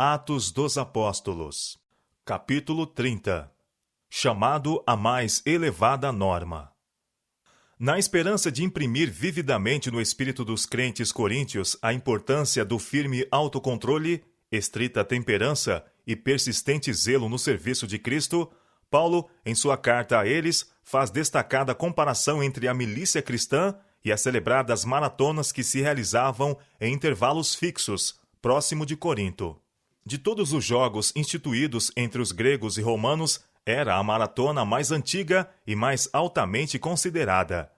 Atos dos Apóstolos, capítulo 30. Chamado à mais elevada norma. Na esperança de imprimir vividamente no espírito dos crentes coríntios a importância do firme autocontrole, estrita temperança e persistente zelo no serviço de Cristo, Paulo, em sua carta a eles, faz destacada comparação entre a milícia cristã e as celebradas maratonas que se realizavam em intervalos fixos, próximo de Corinto. De todos os jogos instituídos entre os gregos e romanos, era a maratona mais antiga e mais altamente considerada.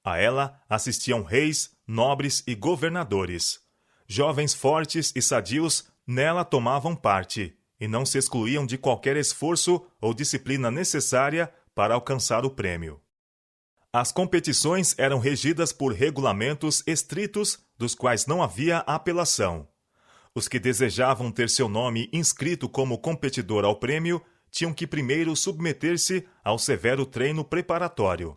A ela assistiam reis, nobres e governadores. Jovens fortes e sadios nela tomavam parte, e não se excluíam de qualquer esforço ou disciplina necessária para alcançar o prêmio. As competições eram regidas por regulamentos estritos, dos quais não havia apelação. Os que desejavam ter seu nome inscrito como competidor ao prêmio tinham que primeiro submeter-se ao severo treino preparatório.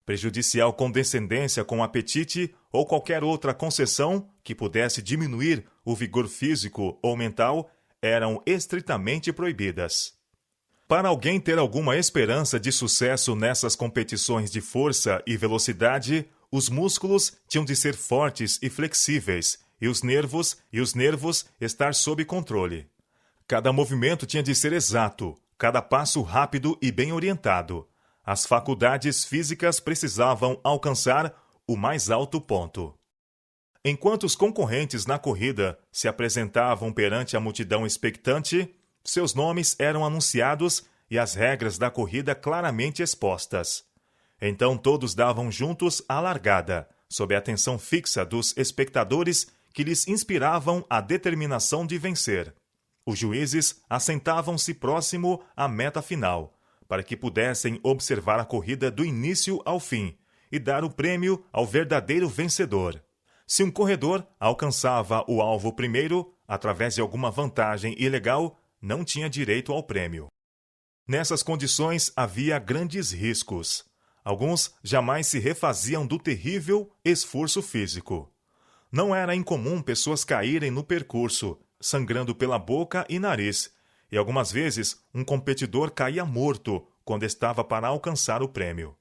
Prejudicial condescendência com apetite ou qualquer outra concessão que pudesse diminuir o vigor físico ou mental eram estritamente proibidas. Para alguém ter alguma esperança de sucesso nessas competições de força e velocidade, os músculos tinham de ser fortes e flexíveis, e os nervos estar sob controle. Cada movimento tinha de ser exato, cada passo rápido e bem orientado. As faculdades físicas precisavam alcançar o mais alto ponto. Enquanto os concorrentes na corrida se apresentavam perante a multidão expectante, seus nomes eram anunciados e as regras da corrida claramente expostas. Então todos davam juntos a largada, sob a atenção fixa dos espectadores que lhes inspiravam a determinação de vencer. Os juízes assentavam-se próximo à meta final, para que pudessem observar a corrida do início ao fim e dar o prêmio ao verdadeiro vencedor. Se um corredor alcançava o alvo primeiro, através de alguma vantagem ilegal, não tinha direito ao prêmio. Nessas condições havia grandes riscos. Alguns jamais se refaziam do terrível esforço físico. Não era incomum pessoas caírem no percurso, sangrando pela boca e nariz, e algumas vezes um competidor caía morto quando estava para alcançar o prêmio.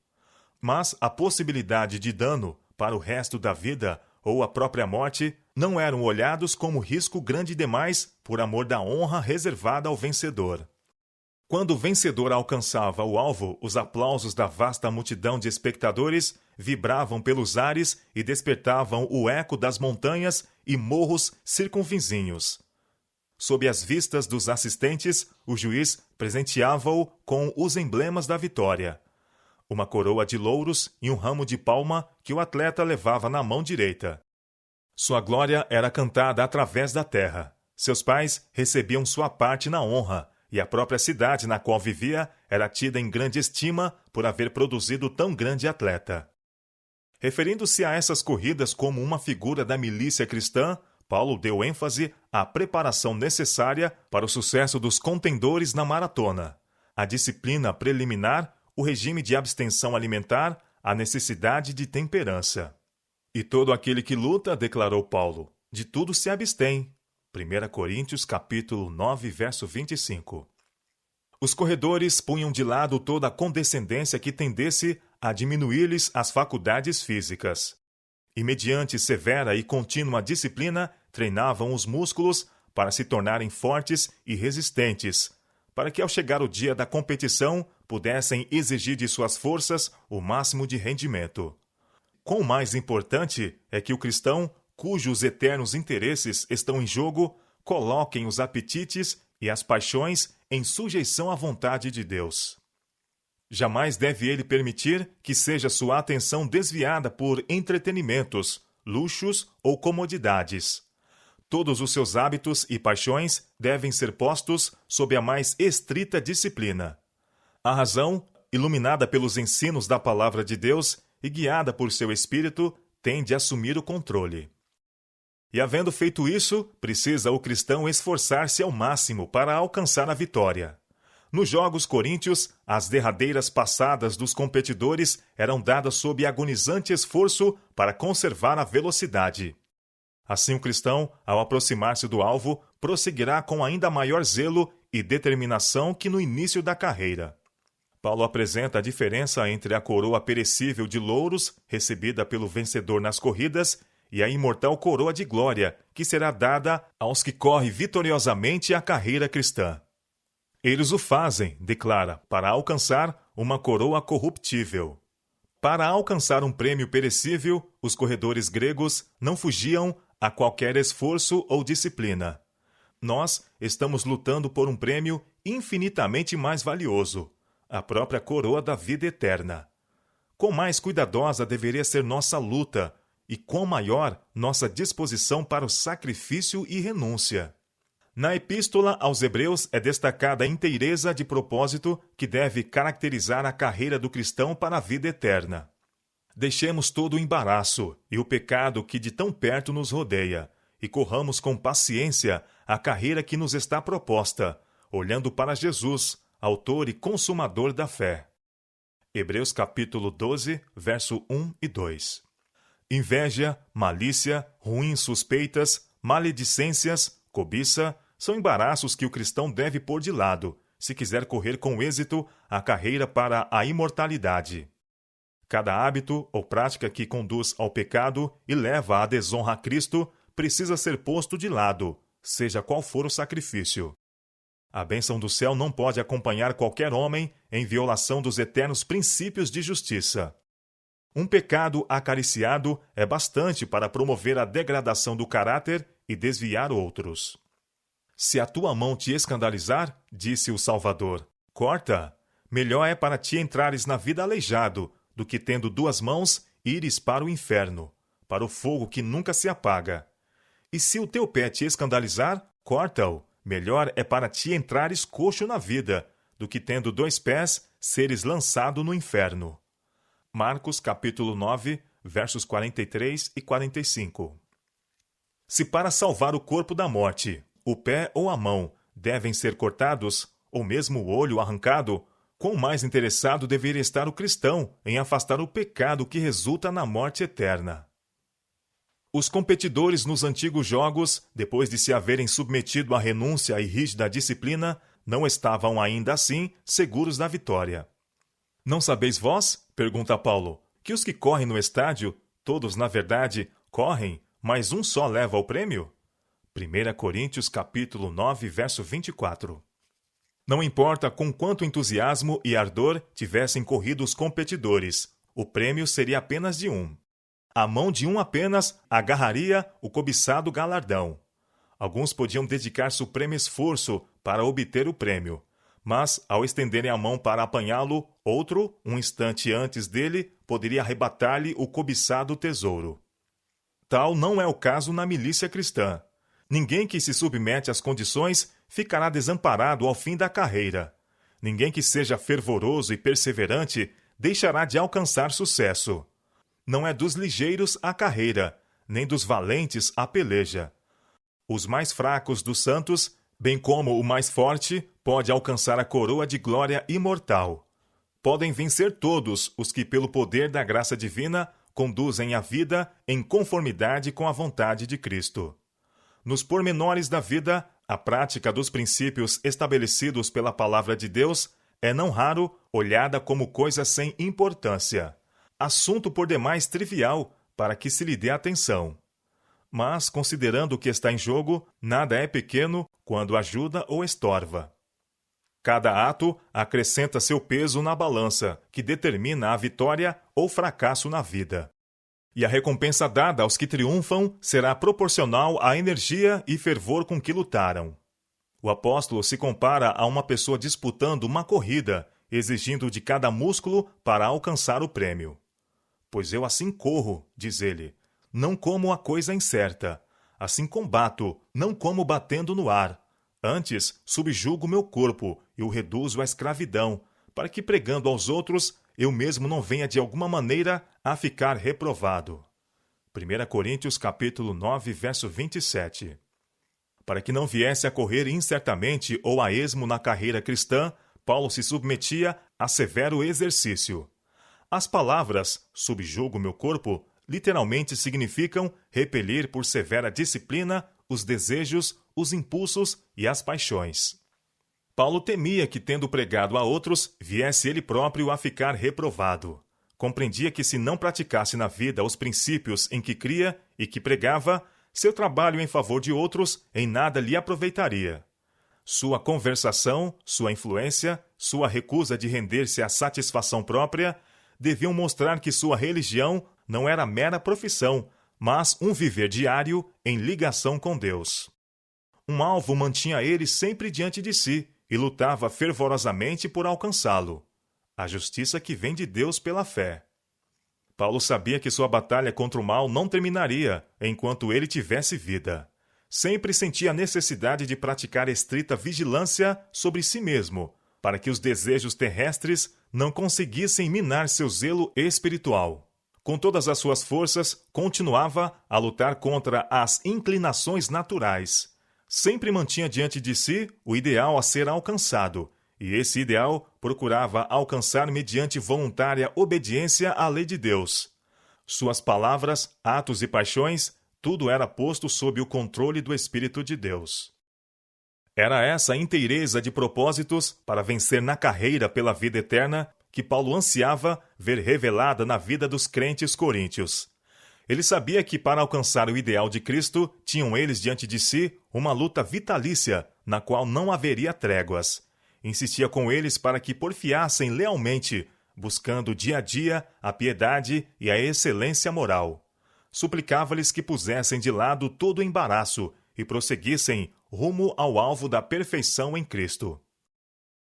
Mas a possibilidade de dano para o resto da vida ou a própria morte não eram olhados como risco grande demais por amor da honra reservada ao vencedor. Quando o vencedor alcançava o alvo, os aplausos da vasta multidão de espectadores vibravam pelos ares e despertavam o eco das montanhas e morros circunvizinhos. Sob as vistas dos assistentes, o juiz presenteava-o com os emblemas da vitória: uma coroa de louros e um ramo de palma que o atleta levava na mão direita. Sua glória era cantada através da terra. Seus pais recebiam sua parte na honra, e a própria cidade na qual vivia era tida em grande estima por haver produzido tão grande atleta. Referindo-se a essas corridas como uma figura da milícia cristã, Paulo deu ênfase à preparação necessária para o sucesso dos contendores na maratona, a disciplina preliminar, o regime de abstenção alimentar, a necessidade de temperança. E todo aquele que luta, declarou Paulo, de tudo se abstém. 1 Coríntios capítulo 9, verso 25. Os corredores punham de lado toda a condescendência que tendesse a diminuir-lhes as faculdades físicas. E mediante severa e contínua disciplina, treinavam os músculos para se tornarem fortes e resistentes, para que ao chegar o dia da competição pudessem exigir de suas forças o máximo de rendimento. Quão mais importante é que o cristão, cujos eternos interesses estão em jogo, coloquem os apetites e as paixões em sujeição à vontade de Deus. Jamais deve ele permitir que seja sua atenção desviada por entretenimentos, luxos ou comodidades. Todos os seus hábitos e paixões devem ser postos sob a mais estrita disciplina. A razão, iluminada pelos ensinos da palavra de Deus e guiada por seu espírito, tem de assumir o controle. E havendo feito isso, precisa o cristão esforçar-se ao máximo para alcançar a vitória. Nos Jogos Coríntios, as derradeiras passadas dos competidores eram dadas sob agonizante esforço para conservar a velocidade. Assim, o cristão, ao aproximar-se do alvo, prosseguirá com ainda maior zelo e determinação que no início da carreira. Paulo apresenta a diferença entre a coroa perecível de louros, recebida pelo vencedor nas corridas, e a imortal coroa de glória, que será dada aos que correm vitoriosamente a carreira cristã. Eles o fazem, declara, para alcançar uma coroa corruptível. Para alcançar um prêmio perecível, os corredores gregos não fugiam a qualquer esforço ou disciplina. Nós estamos lutando por um prêmio infinitamente mais valioso, a própria coroa da vida eterna. Quão mais cuidadosa deveria ser nossa luta e quão maior nossa disposição para o sacrifício e renúncia. Na Epístola aos Hebreus é destacada a inteireza de propósito que deve caracterizar a carreira do cristão para a vida eterna. Deixemos todo o embaraço e o pecado que de tão perto nos rodeia e corramos com paciência a carreira que nos está proposta, olhando para Jesus, autor e consumador da fé. Hebreus capítulo 12, verso 1 e 2. Inveja, malícia, ruins suspeitas, maledicências, cobiça, são embaraços que o cristão deve pôr de lado, se quiser correr com êxito a carreira para a imortalidade. Cada hábito ou prática que conduz ao pecado e leva à desonra a Cristo precisa ser posto de lado, seja qual for o sacrifício. A bênção do céu não pode acompanhar qualquer homem em violação dos eternos princípios de justiça. Um pecado acariciado é bastante para promover a degradação do caráter e desviar outros. Se a tua mão te escandalizar, disse o Salvador, corta. Melhor é para ti entrares na vida aleijado, do que tendo duas mãos, ires para o inferno, para o fogo que nunca se apaga. E se o teu pé te escandalizar, corta-o. Melhor é para ti entrares coxo na vida, do que tendo dois pés, seres lançado no inferno. Marcos capítulo 9, versos 43 e 45. Se para salvar o corpo da morte, o pé ou a mão devem ser cortados, ou mesmo o olho arrancado, quão mais interessado deveria estar o cristão em afastar o pecado que resulta na morte eterna. Os competidores nos antigos jogos, depois de se haverem submetido à renúncia e rígida disciplina, não estavam ainda assim seguros da vitória. Não sabeis vós, pergunta Paulo, que os que correm no estádio, todos na verdade correm, mas um só leva o prêmio? 1 Coríntios capítulo 9, verso 24. Não importa com quanto entusiasmo e ardor tivessem corrido os competidores, o prêmio seria apenas de um. A mão de um apenas agarraria o cobiçado galardão. Alguns podiam dedicar supremo esforço para obter o prêmio, mas, ao estenderem a mão para apanhá-lo, outro, um instante antes dele, poderia arrebatar-lhe o cobiçado tesouro. Tal não é o caso na milícia cristã. Ninguém que se submete às condições ficará desamparado ao fim da carreira. Ninguém que seja fervoroso e perseverante deixará de alcançar sucesso. Não é dos ligeiros a carreira, nem dos valentes a peleja. Os mais fracos dos santos, bem como o mais forte, pode alcançar a coroa de glória imortal. Podem vencer todos os que, pelo poder da graça divina, conduzem a vida em conformidade com a vontade de Cristo. Nos pormenores da vida, a prática dos princípios estabelecidos pela palavra de Deus é não raro olhada como coisa sem importância, assunto por demais trivial para que se lhe dê atenção. Mas, considerando o que está em jogo, nada é pequeno quando ajuda ou estorva. Cada ato acrescenta seu peso na balança, que determina a vitória ou fracasso na vida. E a recompensa dada aos que triunfam será proporcional à energia e fervor com que lutaram. O apóstolo se compara a uma pessoa disputando uma corrida, exigindo de cada músculo para alcançar o prêmio. Pois eu assim corro, diz ele, não como a coisa incerta. Assim combato, não como batendo no ar. Antes, subjugo meu corpo e o reduzo à escravidão, para que pregando aos outros, eu mesmo não venha de alguma maneira a ficar reprovado. 1 Coríntios capítulo 9, verso 27. Para que não viesse a correr incertamente ou a esmo na carreira cristã, Paulo se submetia a severo exercício. As palavras, subjugo meu corpo, literalmente significam repelir por severa disciplina os desejos, os impulsos e as paixões. Paulo temia que, tendo pregado a outros, viesse ele próprio a ficar reprovado. Compreendia que, se não praticasse na vida os princípios em que cria e que pregava, seu trabalho em favor de outros em nada lhe aproveitaria. Sua conversação, sua influência, sua recusa de render-se à satisfação própria deviam mostrar que sua religião não era mera profissão, mas um viver diário em ligação com Deus. Um alvo mantinha ele sempre diante de si e lutava fervorosamente por alcançá-lo: a justiça que vem de Deus pela fé. Paulo sabia que sua batalha contra o mal não terminaria enquanto ele tivesse vida. Sempre sentia a necessidade de praticar estrita vigilância sobre si mesmo, para que os desejos terrestres não conseguissem minar seu zelo espiritual. Com todas as suas forças, continuava a lutar contra as inclinações naturais. Sempre mantinha diante de si o ideal a ser alcançado, e esse ideal procurava alcançar mediante voluntária obediência à lei de Deus. Suas palavras, atos e paixões, tudo era posto sob o controle do Espírito de Deus. Era essa inteireza de propósitos para vencer na carreira pela vida eterna que Paulo ansiava ver revelada na vida dos crentes coríntios. Ele sabia que, para alcançar o ideal de Cristo, tinham eles diante de si uma luta vitalícia, na qual não haveria tréguas. Insistia com eles para que porfiassem lealmente, buscando dia a dia a piedade e a excelência moral. Suplicava-lhes que pusessem de lado todo o embaraço e prosseguissem rumo ao alvo da perfeição em Cristo.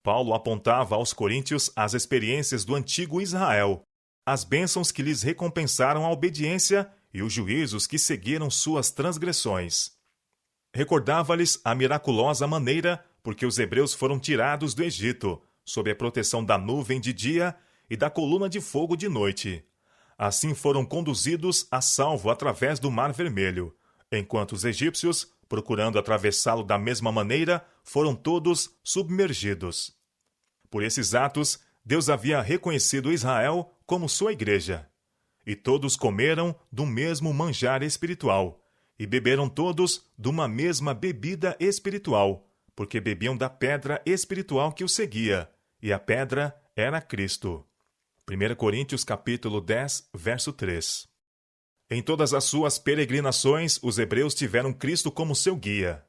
Paulo apontava aos coríntios as experiências do antigo Israel, as bênçãos que lhes recompensaram a obediência e os juízos que seguiram suas transgressões. Recordava-lhes a miraculosa maneira por que os hebreus foram tirados do Egito, sob a proteção da nuvem de dia e da coluna de fogo de noite. Assim foram conduzidos a salvo através do Mar Vermelho, enquanto os egípcios, procurando atravessá-lo da mesma maneira, foram todos submergidos. Por esses atos, Deus havia reconhecido Israel como sua igreja. E todos comeram do mesmo manjar espiritual, e beberam todos de uma mesma bebida espiritual, porque bebiam da pedra espiritual que os seguia, e a pedra era Cristo. 1 Coríntios capítulo 10, verso 3. Em todas as suas peregrinações, os hebreus tiveram Cristo como seu guia.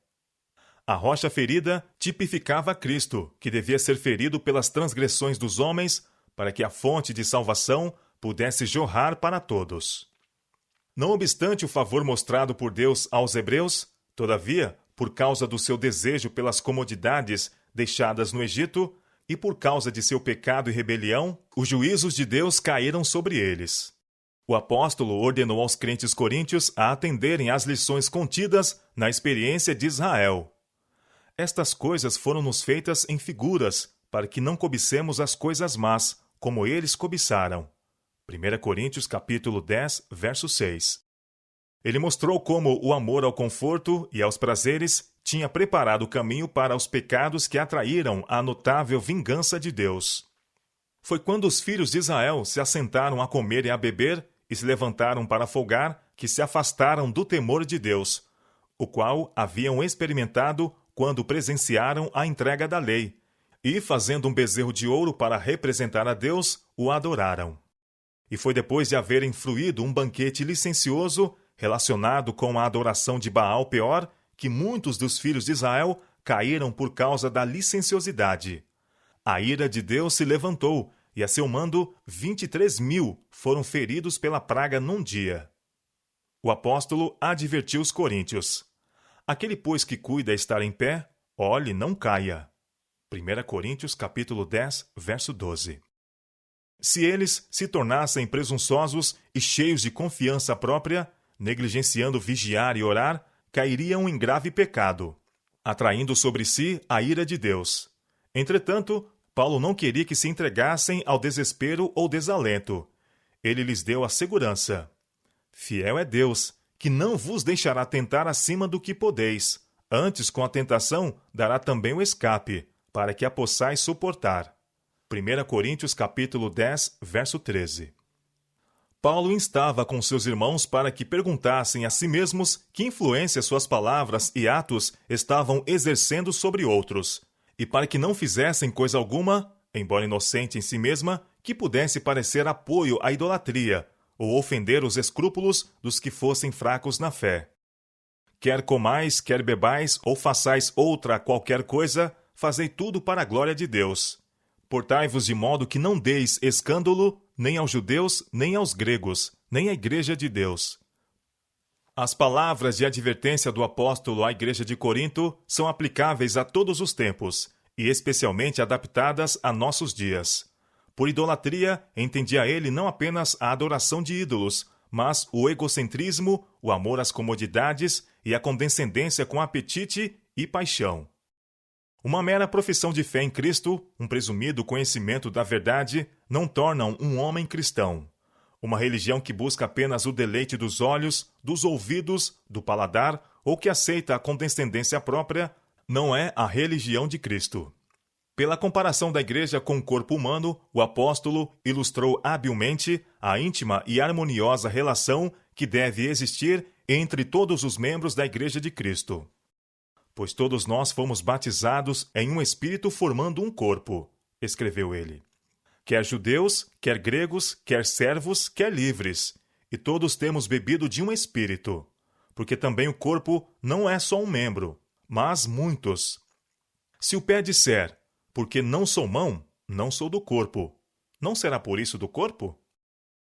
A rocha ferida tipificava Cristo, que devia ser ferido pelas transgressões dos homens, para que a fonte de salvação pudesse jorrar para todos. Não obstante o favor mostrado por Deus aos hebreus, todavia, por causa do seu desejo pelas comodidades deixadas no Egito e por causa de seu pecado e rebelião, os juízos de Deus caíram sobre eles. O apóstolo ordenou aos crentes coríntios a atenderem às lições contidas na experiência de Israel. Estas coisas foram-nos feitas em figuras, para que não cobicemos as coisas más, como eles cobiçaram. 1 Coríntios capítulo 10, verso 6. Ele mostrou como o amor ao conforto e aos prazeres tinha preparado o caminho para os pecados que atraíram a notável vingança de Deus. Foi quando os filhos de Israel se assentaram a comer e a beber e se levantaram para folgar que se afastaram do temor de Deus, o qual haviam experimentado quando presenciaram a entrega da lei, e, fazendo um bezerro de ouro para representar a Deus, o adoraram. E foi depois de haverem fruído um banquete licencioso relacionado com a adoração de Baal-Peor que muitos dos filhos de Israel caíram por causa da licenciosidade. A ira de Deus se levantou, e a seu mando 23.000 foram feridos pela praga num dia. O apóstolo advertiu os coríntios: aquele, pois, que cuida estar em pé, olhe, não caia. 1 Coríntios capítulo 10, verso 12. Se eles se tornassem presunçosos e cheios de confiança própria, negligenciando vigiar e orar, cairiam em grave pecado, atraindo sobre si a ira de Deus. Entretanto, Paulo não queria que se entregassem ao desespero ou desalento. Ele lhes deu a segurança: fiel é Deus, que não vos deixará tentar acima do que podeis. Antes, com a tentação, dará também o escape, para que a possais suportar. 1 Coríntios capítulo 10, verso 13. Paulo instava com seus irmãos para que perguntassem a si mesmos que influência suas palavras e atos estavam exercendo sobre outros, e para que não fizessem coisa alguma, embora inocente em si mesma, que pudesse parecer apoio à idolatria, ou ofender os escrúpulos dos que fossem fracos na fé. Quer comais, quer bebais, ou façais outra qualquer coisa, fazei tudo para a glória de Deus. Portai-vos de modo que não deis escândalo nem aos judeus, nem aos gregos, nem à igreja de Deus. As palavras de advertência do apóstolo à igreja de Corinto são aplicáveis a todos os tempos, e especialmente adaptadas a nossos dias. Por idolatria, entendia ele não apenas a adoração de ídolos, mas o egocentrismo, o amor às comodidades e a condescendência com apetite e paixão. Uma mera profissão de fé em Cristo, um presumido conhecimento da verdade, não tornam um homem cristão. Uma religião que busca apenas o deleite dos olhos, dos ouvidos, do paladar, ou que aceita a condescendência própria, não é a religião de Cristo. Pela comparação da igreja com o corpo humano, o apóstolo ilustrou habilmente a íntima e harmoniosa relação que deve existir entre todos os membros da igreja de Cristo. Pois todos nós fomos batizados em um espírito formando um corpo, escreveu ele. Quer judeus, quer gregos, quer servos, quer livres, e todos temos bebido de um espírito, porque também o corpo não é só um membro, mas muitos. Se o pé disser, porque não sou mão, não sou do corpo, não será por isso do corpo?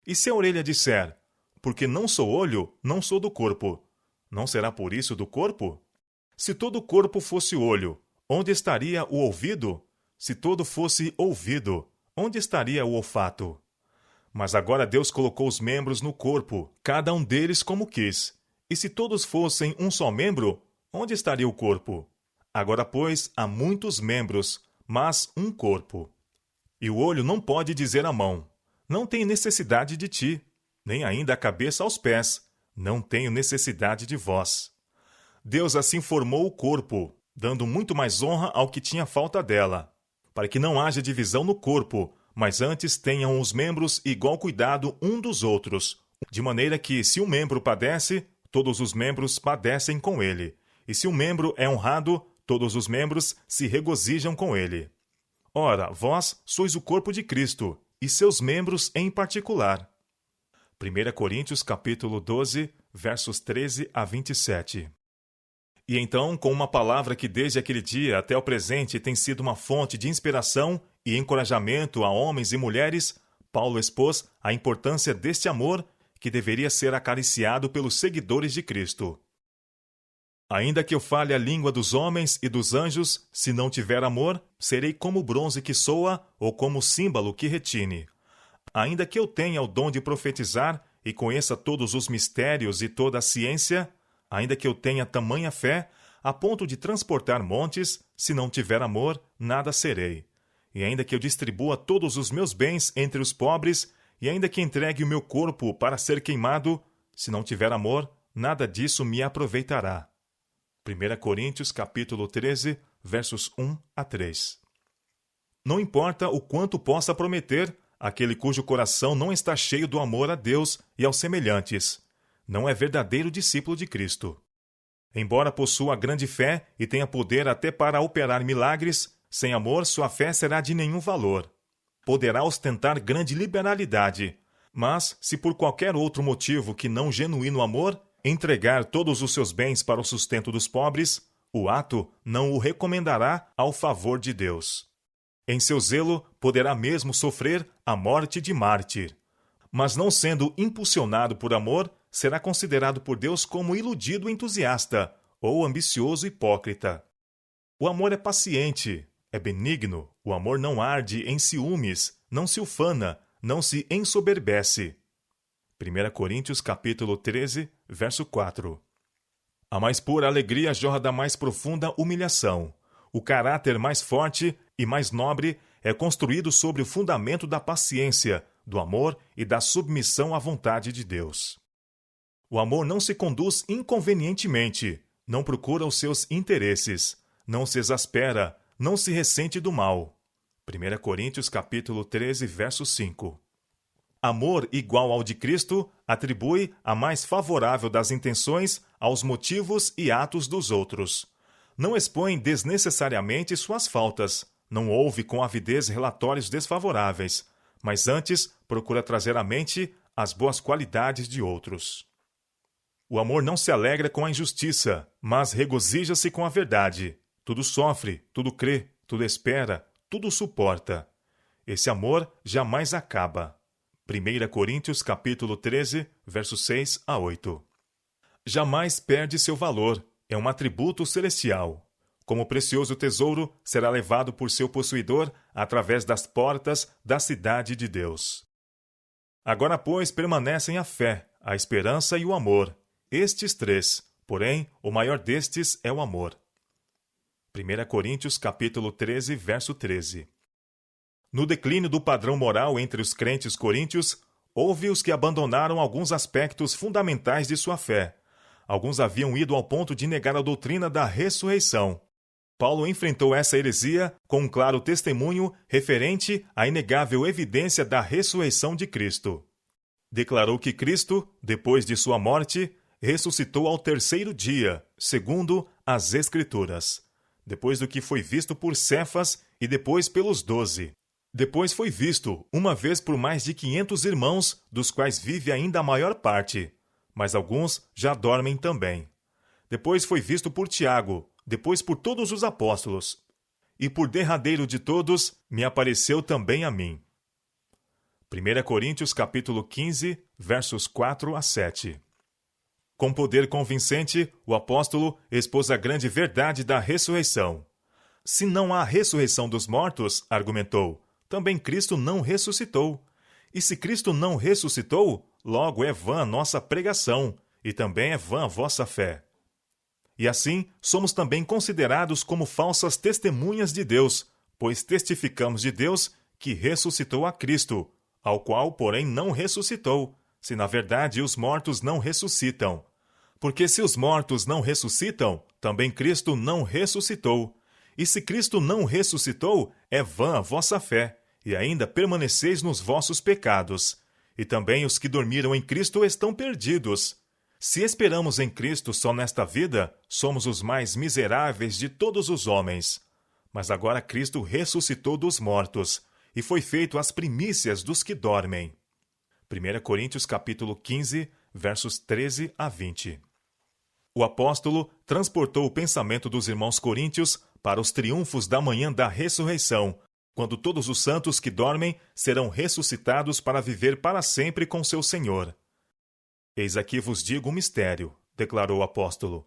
E se a orelha disser, porque não sou olho, não sou do corpo, não será por isso do corpo? Se todo o corpo fosse olho, onde estaria o ouvido? Se todo fosse ouvido, onde estaria o olfato? Mas agora Deus colocou os membros no corpo, cada um deles como quis. E se todos fossem um só membro, onde estaria o corpo? Agora, pois, há muitos membros, mas um corpo. E o olho não pode dizer à mão, não tenho necessidade de ti, nem ainda a cabeça aos pés, não tenho necessidade de vós. Deus assim formou o corpo, dando muito mais honra ao que tinha falta dela, para que não haja divisão no corpo, mas antes tenham os membros igual cuidado um dos outros, de maneira que, se um membro padece, todos os membros padecem com ele, e se um membro é honrado, todos os membros se regozijam com ele. Ora, vós sois o corpo de Cristo, e seus membros em particular. 1 Coríntios capítulo 12, versos 13 a 27. E então, com uma palavra que desde aquele dia até o presente tem sido uma fonte de inspiração e encorajamento a homens e mulheres, Paulo expôs a importância deste amor que deveria ser acariciado pelos seguidores de Cristo. Ainda que eu fale a língua dos homens e dos anjos, se não tiver amor, serei como o bronze que soa ou como o símbolo que retine. Ainda que eu tenha o dom de profetizar e conheça todos os mistérios e toda a ciência, ainda que eu tenha tamanha fé, a ponto de transportar montes, se não tiver amor, nada serei. E ainda que eu distribua todos os meus bens entre os pobres, e ainda que entregue o meu corpo para ser queimado, se não tiver amor, nada disso me aproveitará. 1 Coríntios capítulo 13, versos 1 a 3. Não importa o quanto possa prometer, aquele cujo coração não está cheio do amor a Deus e aos semelhantes, não é verdadeiro discípulo de Cristo. Embora possua grande fé e tenha poder até para operar milagres, sem amor sua fé será de nenhum valor. Poderá ostentar grande liberalidade, mas, se por qualquer outro motivo que não genuíno amor, entregar todos os seus bens para o sustento dos pobres, o ato não o recomendará ao favor de Deus. Em seu zelo, poderá mesmo sofrer a morte de mártir. Mas não sendo impulsionado por amor, será considerado por Deus como iludido entusiasta ou ambicioso hipócrita. O amor é paciente, é benigno, o amor não arde em ciúmes, não se ufana, não se ensoberbece. 1 Coríntios capítulo 13, verso 4. A mais pura alegria jorra da mais profunda humilhação. O caráter mais forte e mais nobre é construído sobre o fundamento da paciência, do amor e da submissão à vontade de Deus. O amor não se conduz inconvenientemente, não procura os seus interesses, não se exaspera, não se ressente do mal. 1 Coríntios capítulo 13, verso 5. Amor igual ao de Cristo atribui a mais favorável das intenções aos motivos e atos dos outros. Não expõe desnecessariamente suas faltas, não ouve com avidez relatórios desfavoráveis, mas antes procura trazer à mente as boas qualidades de outros. O amor não se alegra com a injustiça, mas regozija-se com a verdade. Tudo sofre, tudo crê, tudo espera, tudo suporta. Esse amor jamais acaba. 1 Coríntios capítulo 13, versos 6 a 8. Jamais perde seu valor, é um atributo celestial. Como precioso tesouro, será levado por seu possuidor através das portas da cidade de Deus. Agora, pois, permanecem a fé, a esperança e o amor. Estes três, porém, o maior destes é o amor. 1 Coríntios capítulo 13, verso 13. No declínio do padrão moral entre os crentes coríntios, houve os que abandonaram alguns aspectos fundamentais de sua fé. Alguns haviam ido ao ponto de negar a doutrina da ressurreição. Paulo enfrentou essa heresia com um claro testemunho referente à inegável evidência da ressurreição de Cristo. Declarou que Cristo, depois de sua morte, ressuscitou ao terceiro dia, segundo as Escrituras, depois do que foi visto por Cefas e depois pelos 12. Depois foi visto, uma vez por mais de 500 irmãos, dos quais vive ainda a maior parte, mas alguns já dormem também. Depois foi visto por Tiago, depois por todos os apóstolos. E por derradeiro de todos, me apareceu também a mim. 1 Coríntios capítulo 15, versos 4 a 7. Com poder convincente, o apóstolo expôs a grande verdade da ressurreição. Se não há ressurreição dos mortos, argumentou, também Cristo não ressuscitou. E se Cristo não ressuscitou, logo é vã a nossa pregação, e também é vã a vossa fé. E assim, somos também considerados como falsas testemunhas de Deus, pois testificamos de Deus que ressuscitou a Cristo, ao qual, porém, não ressuscitou, se na verdade os mortos não ressuscitam. Porque se os mortos não ressuscitam, também Cristo não ressuscitou. E se Cristo não ressuscitou, é vã a vossa fé, e ainda permaneceis nos vossos pecados. E também os que dormiram em Cristo estão perdidos. Se esperamos em Cristo só nesta vida, somos os mais miseráveis de todos os homens. Mas agora Cristo ressuscitou dos mortos, e foi feito as primícias dos que dormem. 1 Coríntios capítulo 15, versos 13 a 20. O apóstolo transportou o pensamento dos irmãos coríntios para os triunfos da manhã da ressurreição, quando todos os santos que dormem serão ressuscitados para viver para sempre com seu Senhor. Eis aqui vos digo um mistério, declarou o apóstolo.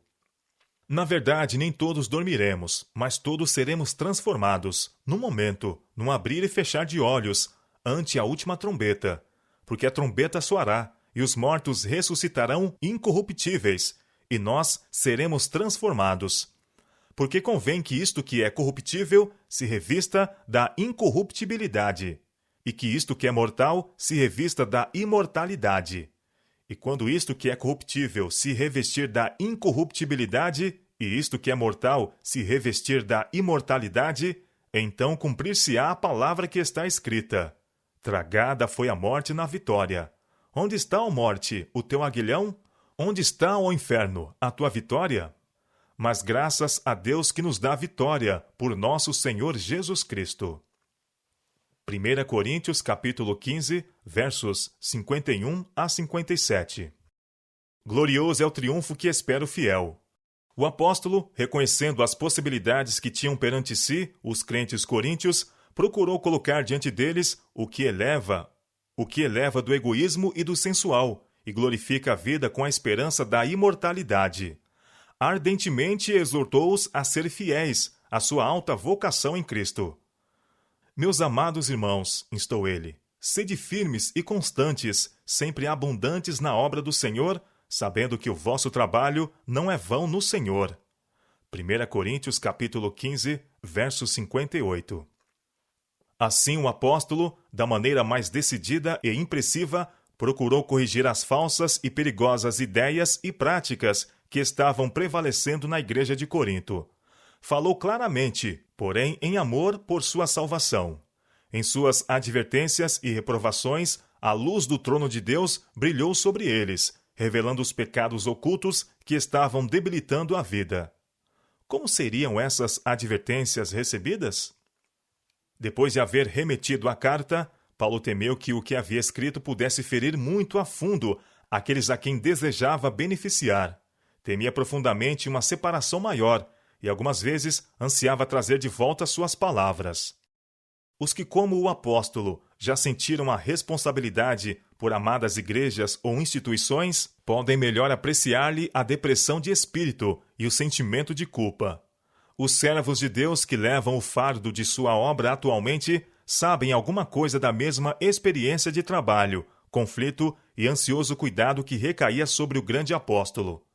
Na verdade, nem todos dormiremos, mas todos seremos transformados, num momento, num abrir e fechar de olhos, ante a última trombeta. Porque a trombeta soará, e os mortos ressuscitarão incorruptíveis, e nós seremos transformados. Porque convém que isto que é corruptível se revista da incorruptibilidade, e que isto que é mortal se revista da imortalidade. E quando isto que é corruptível se revestir da incorruptibilidade, e isto que é mortal se revestir da imortalidade, então cumprir-se-á a palavra que está escrita. Tragada foi a morte na vitória. Onde está, ó morte, o teu aguilhão? Onde está, ó inferno, a tua vitória? Mas graças a Deus que nos dá vitória, por nosso Senhor Jesus Cristo. 1 Coríntios capítulo 15, versos 51 a 57. Glorioso é o triunfo que espera o fiel. O apóstolo, reconhecendo as possibilidades que tinham perante si os crentes coríntios, procurou colocar diante deles o que eleva do egoísmo e do sensual, e glorifica a vida com a esperança da imortalidade. Ardentemente exortou-os a ser fiéis à sua alta vocação em Cristo. Meus amados irmãos, instou ele, sede firmes e constantes, sempre abundantes na obra do Senhor, sabendo que o vosso trabalho não é vão no Senhor. 1 Coríntios capítulo 15, verso 58. Assim o apóstolo, da maneira mais decidida e impressiva, procurou corrigir as falsas e perigosas ideias e práticas que estavam prevalecendo na igreja de Corinto. Falou claramente, porém em amor por sua salvação. Em suas advertências e reprovações, a luz do trono de Deus brilhou sobre eles, revelando os pecados ocultos que estavam debilitando a vida. Como seriam essas advertências recebidas? Depois de haver remetido a carta, Paulo temeu que o que havia escrito pudesse ferir muito a fundo aqueles a quem desejava beneficiar. Temia profundamente uma separação maior e algumas vezes ansiava trazer de volta suas palavras. Os que, como o apóstolo, já sentiram a responsabilidade por amadas igrejas ou instituições, podem melhor apreciar-lhe a depressão de espírito e o sentimento de culpa. Os servos de Deus que levam o fardo de sua obra atualmente sabem alguma coisa da mesma experiência de trabalho, conflito e ansioso cuidado que recaía sobre o grande apóstolo.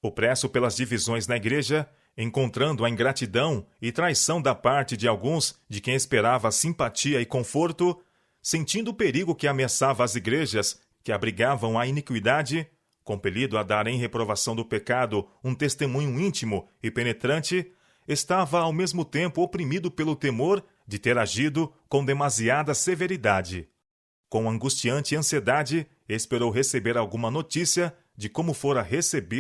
Opresso pelas divisões na igreja, encontrando a ingratidão e traição da parte de alguns de quem esperava simpatia e conforto, sentindo o perigo que ameaçava as igrejas que abrigavam a iniquidade, compelido a dar em reprovação do pecado um testemunho íntimo e penetrante, estava ao mesmo tempo oprimido pelo temor de ter agido com demasiada severidade. Com angustiante ansiedade, esperou receber alguma notícia de como fora recebido